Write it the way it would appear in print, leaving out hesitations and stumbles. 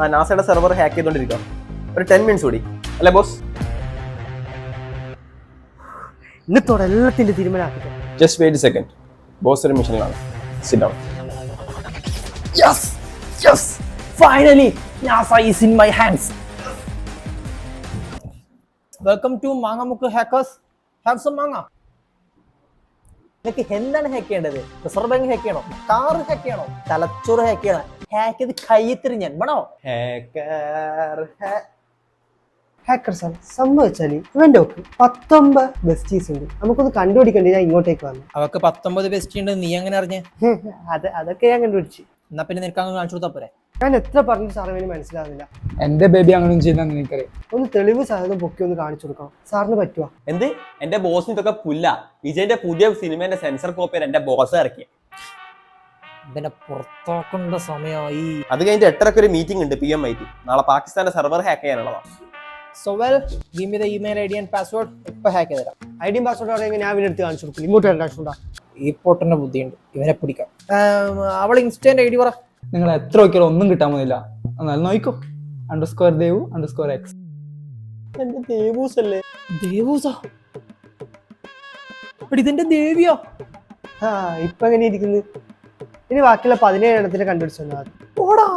ആ നാസയുടെ server hack ചെയ്തോണ്ടിരിക്കുക. ഒരു 10 മിനിറ്റ്സ് കൂടി അല്ലേ ബോസ്? ഇന്നത്തോടെ എല്ലാത്തിന്റെ തീരുമാനമാക്കിട്ടോ. Just wait a second. Boss ഒരു മിഷനിലാണ്. Sit down. Yes yes finally NASA is in my hands. Welcome to Mangamukku hackers. Have some manga. നിങ്ങൾക്ക് എന്താണ് ഹാക്ക് ചെയ്യേണ്ടത്? റിസർവ് ബാങ്ക് ഹാക്ക് ചെയ്യണോ? കാർ ഹാക്ക് ചെയ്യണോ? തലച്ചോറ് ഹാക്ക് ചെയ്യണം? ഹാക്ക് ചെയ്ത് കയ്യെത്തിരി ഞാൻ വേണോ? ഹാക്കർ സംഭവിച്ചാല് ഇവന്റെ ഒക്കെ 19 ബെസ്റ്റീസ് ഉണ്ട്. നമുക്കൊന്ന് കണ്ടുപിടിക്കണ്ടേ. ഞാൻ ഇങ്ങോട്ടേക്ക് വന്നു. അവർക്ക് 19 ബെസ്റ്റി ഉണ്ട്. നീ എങ്ങനെ അറിഞ്ഞേ? അതൊക്കെ ഞാൻ കണ്ടുപിടിച്ചു. എന്നാ പിന്നെ നിനക്ക് അങ്ങനെ കാണിച്ചു കൊടുത്താ പോരെ? ഞാൻ എത്ര പറഞ്ഞു സാറിന് മനസ്സിലാവുന്നില്ല. എന്റെ ബേബി അങ്ങനെ ചെയ്യുന്ന എനിക്കറിയാം. ഒന്ന് തെളിവ് സാധനം പൊക്കി ഒന്ന് കാണിച്ചു കൊടുക്കണം. സാറിന് പറ്റുവാ? എന്ത്? എന്റെ ബോസിന് ഇതൊക്കെ പുല്ല. വിജയന്റെ പുതിയ സിനിമന്റെ സെൻസർ കോപ്പിയാണ് എന്റെ ബോസ് ഇറക്കി. ഇവനെ പുറത്താക്കേണ്ട സമയമായി. അത് കഴിഞ്ഞിട്ട് 8:30 ഒരു മീറ്റിംഗ് ഉണ്ട് PMIT. നാളെ പാകിസ്ഥാന്റെ സെർവർ ഹാക്ക് ചെയ്യാനുള്ളതാണ്. So well, give me the email ID and password. ഇപ്പൊ ഹാക്ക് ചെയ്തരാം. ഐഡിയും പാസ്വേഡും അറിയാമെങ്കിൽ ഞാൻ ഇവനെടുത്ത് കാണിച്ചു കൊടുക്കും. ഇങ്ങോട്ട് കാണിച്ചുകൊണ്ടാ. ഈ പൊട്ടന്റെ ബുദ്ധിയുണ്ട്. ഇവനെ പിടിക്കാം. അവൾ ഇൻസ്റ്റന്റ് ID പറ. നിങ്ങൾ എത്ര നോക്കിയാലും ഒന്നും കിട്ടാൻ പോകുന്നില്ല. എന്നാലും നോക്കോ. _devu _x. എന്റെ ദേവൂസ് അല്ലേ? ദേവൂസാ? ഇതെന്റെ ദേവിയോ? ഇപ്പൊ എങ്ങനെ ഇരിക്കുന്നു? ഇനി ബാക്കിയുള്ള 17 എണ്ണത്തിന് കണ്ടുപിടിച്ചു. ഓടാ